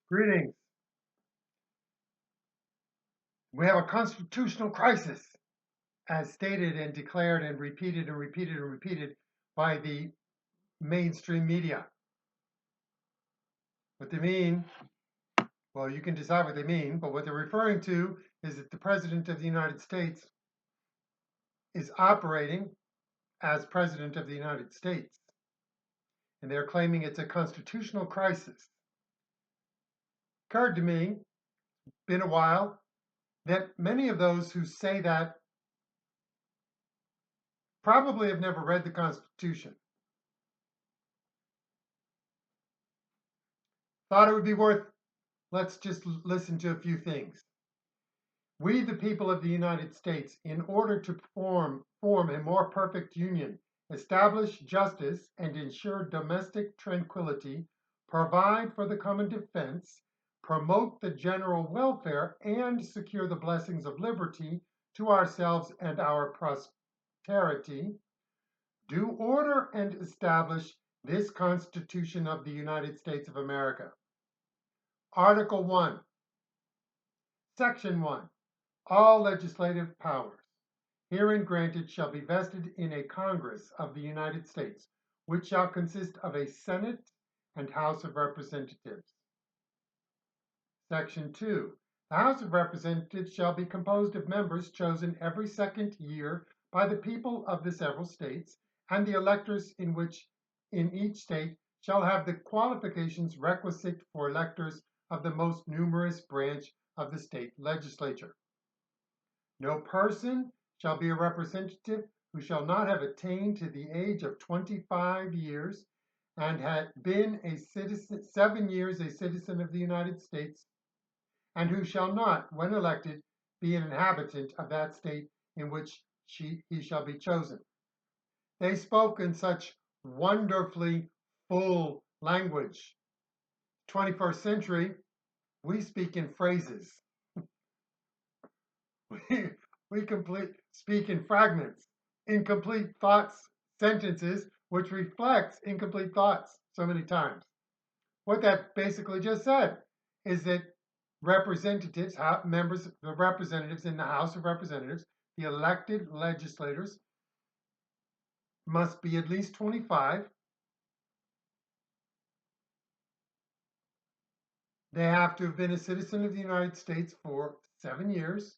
Greetings. We have a constitutional crisis, as stated and declared and repeated and repeated and repeated by the mainstream media. What they mean, well, you can decide what they mean, but what they're referring to is that the President of the United States is operating as President of the United States. And they're claiming it's a constitutional crisis. Occurred to me, been a while, that many of those who say that probably have never read the Constitution. Thought it would be worth, let's just listen to a few things. We, the people of the United States, in order to form a more perfect union, establish justice and ensure domestic tranquility, provide for the common defense, promote the general welfare, and secure the blessings of liberty to ourselves and our posterity, do order and establish this Constitution of the United States of America. Article 1, Section 1. All legislative powers herein granted shall be vested in a Congress of the United States, which shall consist of a Senate and House of Representatives. Section 2. The House of Representatives shall be composed of members chosen every second year by the people of the several states, and the electors in each state shall have the qualifications requisite for electors of the most numerous branch of the state legislature. No person shall be a representative who shall not have attained to the age of 25 years and had been a citizen 7 years a citizen of the United States, and who shall not, when elected, be an inhabitant of that state in which he shall be chosen. They spoke in such wonderfully full language. 21st century, we speak in phrases. We speak in fragments, incomplete thoughts, sentences, which reflects incomplete thoughts so many times. What that basically just said is that representatives, members, the representatives in the House of Representatives, the elected legislators, must be at least 25. They have to have been a citizen of the United States for 7 years.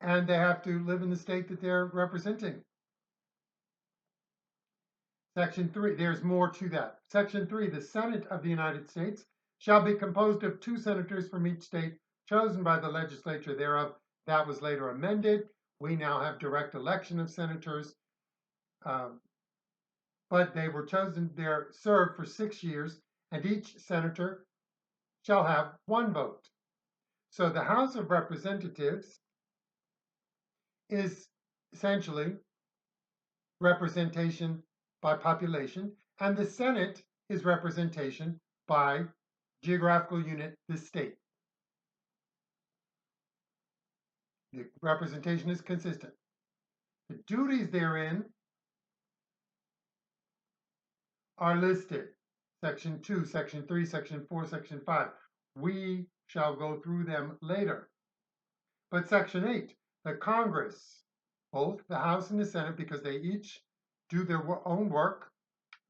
And they have to live in the state that they're representing. Section 3, there's more to that. Section 3, the Senate of the United States shall be composed of 2 senators from each state, chosen by the legislature thereof. That was later amended. We now have direct election of senators. But they were chosen, they're served for 6 years, and each senator shall have 1 vote. So the House of Representatives is essentially representation by population, and the Senate is representation by geographical unit, the state. The representation is consistent. The duties therein are listed. Section 2, Section 3, Section 4, Section 5. We shall go through them later. But Section 8, the Congress, both the House and the Senate, because they each do their own work,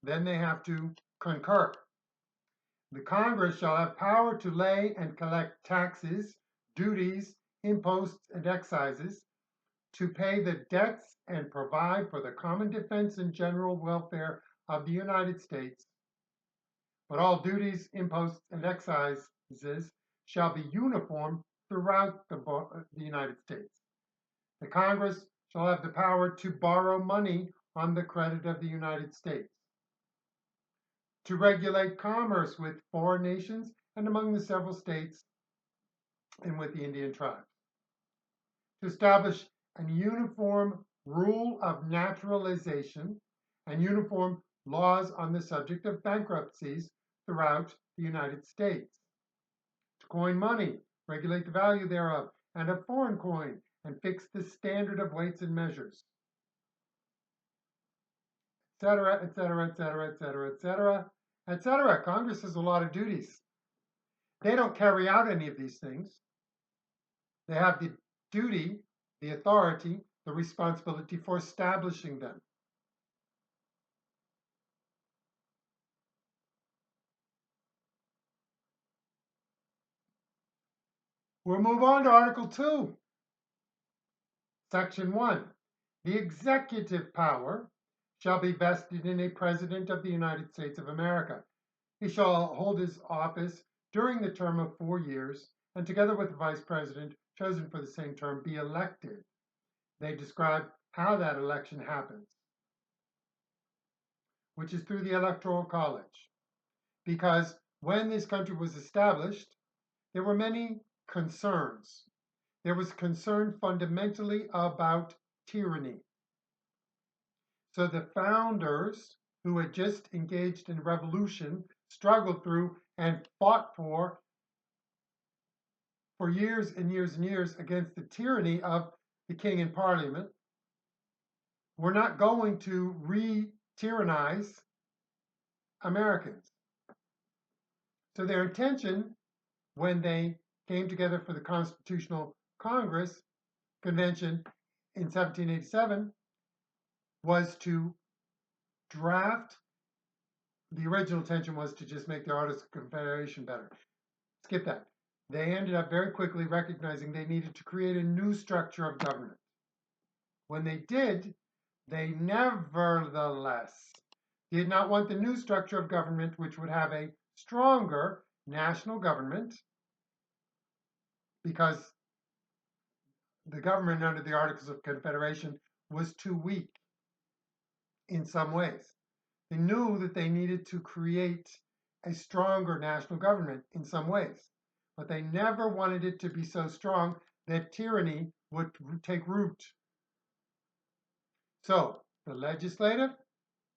then they have to concur. The Congress shall have power to lay and collect taxes, duties, imposts, and excises, to pay the debts and provide for the common defense and general welfare of the United States. But all duties, imposts, and excises shall be uniform throughout the United States. The Congress shall have the power to borrow money on the credit of the United States, to regulate commerce with foreign nations and among the several states and with the Indian tribes, to establish a uniform rule of naturalization and uniform laws on the subject of bankruptcies throughout the United States, to coin money, regulate the value thereof, and of foreign coin, and fix the standard of weights and measures, etc., etc., etc., etc., etc., etc. Congress has a lot of duties. They don't carry out any of these things. They have the duty, the authority, the responsibility for establishing them. We'll move on to Article 2, Section 1. The executive power shall be vested in a President of the United States of America. He shall hold his office during the term of 4 years, and together with the Vice President chosen for the same term, be elected. They describe how that election happens, which is through the Electoral College. Because when this country was established, there were many concerns. There was concern fundamentally about tyranny. So the founders, who had just engaged in revolution, struggled through and fought for years and years and years against the tyranny of the king and parliament. We're not going to re-tyrannize Americans. So their intention, when they came together for the Constitutional Congress Convention in 1787, was to draft. The original intention was to just make the Articles of Confederation better. Skip that. They ended up very quickly recognizing they needed to create a new structure of government. When they did, they nevertheless did not want the new structure of government, which would have a stronger national government, because the government under the Articles of Confederation was too weak in some ways. They knew that they needed to create a stronger national government in some ways, but they never wanted it to be so strong that tyranny would take root. So the legislative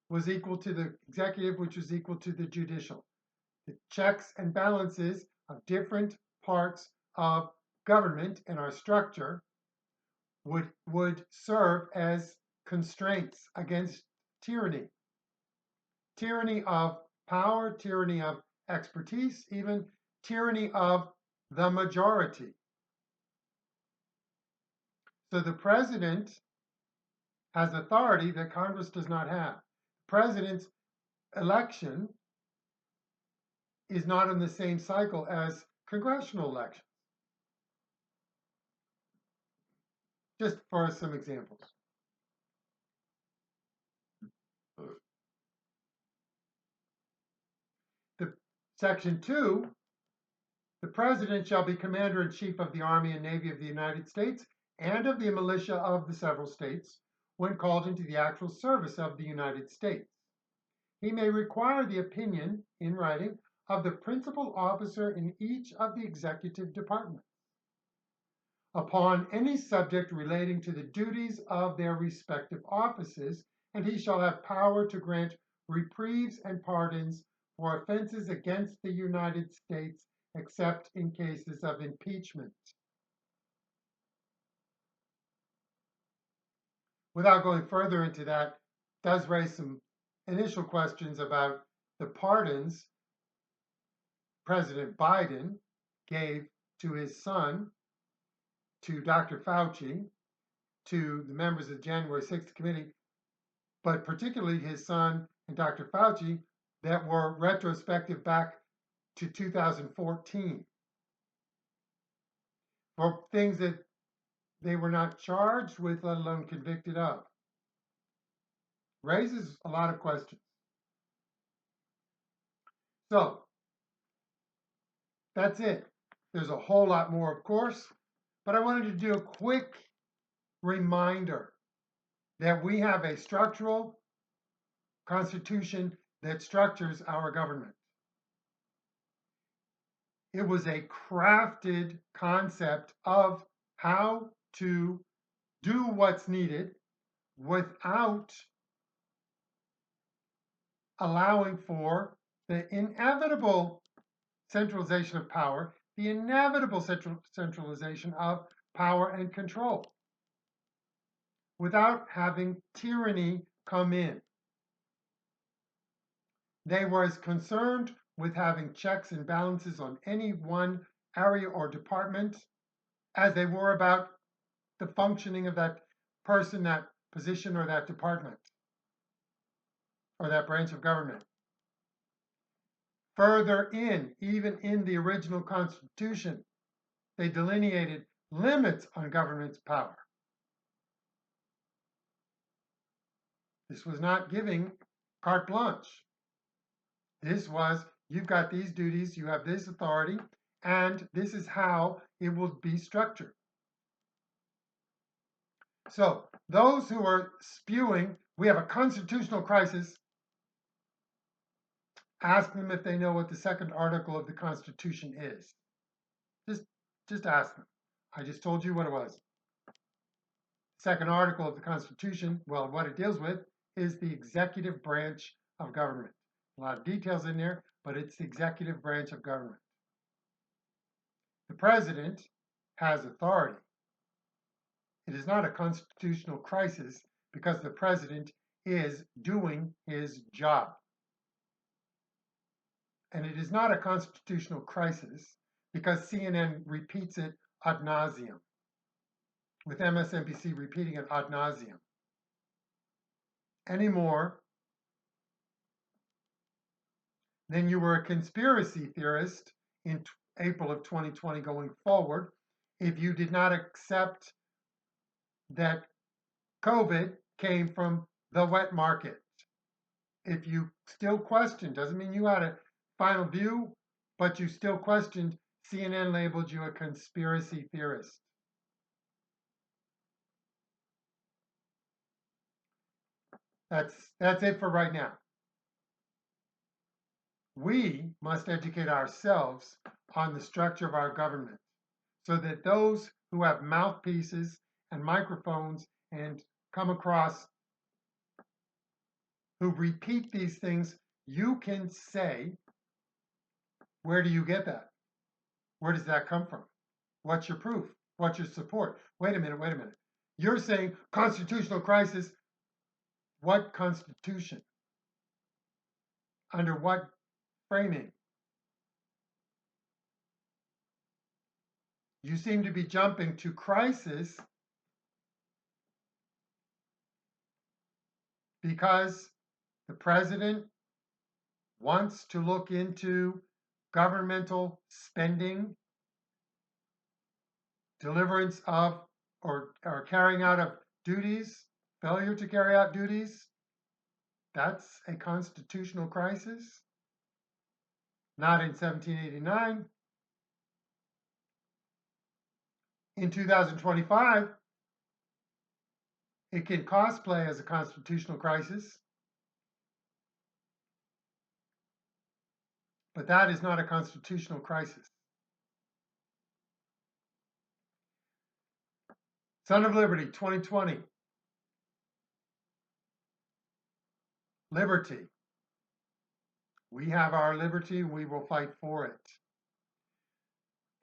was equal to the executive, which was equal to the judicial. The checks and balances of different parts of government and our structure would serve as constraints against tyranny. Tyranny of power, tyranny of expertise, even tyranny of the majority. So the president has authority that Congress does not have. The president's election is not in the same cycle as congressional elections. Just for some examples. Section 2, the president shall be commander-in-chief of the Army and Navy of the United States and of the militia of the several states when called into the actual service of the United States. He may require the opinion, in writing, of the principal officer in each of the executive departments upon any subject relating to the duties of their respective offices, and he shall have power to grant reprieves and pardons for offenses against the United States, except in cases of impeachment. Without going further into that, does raise some initial questions about the pardons President Biden gave to his son, to Dr. Fauci, to the members of the January 6th committee, but particularly his son and Dr. Fauci, that were retrospective back to 2014 for things that they were not charged with, let alone convicted of. Raises a lot of questions. So that's it. There's a whole lot more, of course, but I wanted to do a quick reminder that we have a structural constitution that structures our government. It was a crafted concept of how to do what's needed without allowing for the inevitable centralization of power, the inevitable centralization of power and control, without having tyranny come in. They were as concerned with having checks and balances on any one area or department as they were about the functioning of that person, that position, or that department, or that branch of government. Further in, even in the original Constitution, they delineated limits on government's power. This was not giving carte blanche. This was, you've got these duties, you have this authority, and this is how it will be structured. So those who are spewing, we have a constitutional crisis, ask them if they know what the second article of the Constitution is. Just ask them. I just told you what it was. Second article of the Constitution, well, what it deals with is the executive branch of government. A lot of details in there, but it's the executive branch of government. The president has authority. It is not a constitutional crisis because the president is doing his job. And it is not a constitutional crisis because CNN repeats it ad nauseum, with MSNBC repeating it ad nauseum. Any more than you were a conspiracy theorist in April of 2020 going forward if you did not accept that COVID came from the wet market. If you still question, doesn't mean you had a final view, but you still questioned, CNN labeled you a conspiracy theorist. That's it for right now. We must educate ourselves on the structure of our government so that those who have mouthpieces and microphones and come across who repeat these things, you can say, where do you get that? Where does that come from? What's your proof? What's your support? Wait a minute. You're saying constitutional crisis. What constitution? Under what framing? You seem to be jumping to crisis because the president wants to look into governmental spending, deliverance of or carrying out of duties, failure to carry out duties. That's a constitutional crisis. Not in 1789. In 2025, it can cosplay as a constitutional crisis, but that is not a constitutional crisis. Son of Liberty, 2020. Liberty. We have our liberty, we will fight for it.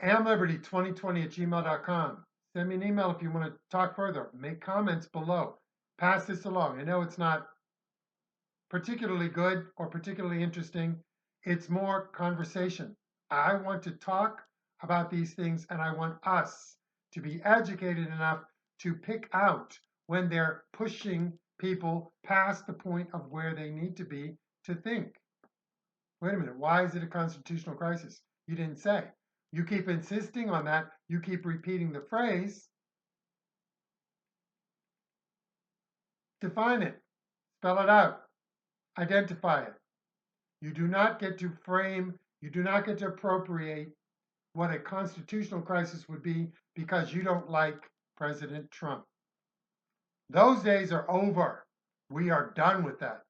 amliberty2020@gmail.com. Send me an email if you want to talk further. Make comments below. Pass this along. I know it's not particularly good or particularly interesting. It's more conversation. I want to talk about these things, and I want us to be educated enough to pick out when they're pushing people past the point of where they need to be to think. Wait a minute, why is it a constitutional crisis? You didn't say. You keep insisting on that. You keep repeating the phrase. Define it. Spell it out. Identify it. You do not get to frame, you do not get to appropriate what a constitutional crisis would be because you don't like President Trump. Those days are over. We are done with that.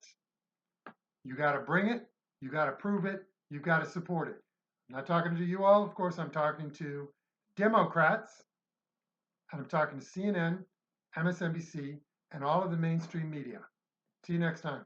You got to bring it. You got to prove it. You got to support it. I'm not talking to you all. Of course, I'm talking to Democrats. And I'm talking to CNN, MSNBC, and all of the mainstream media. See you next time.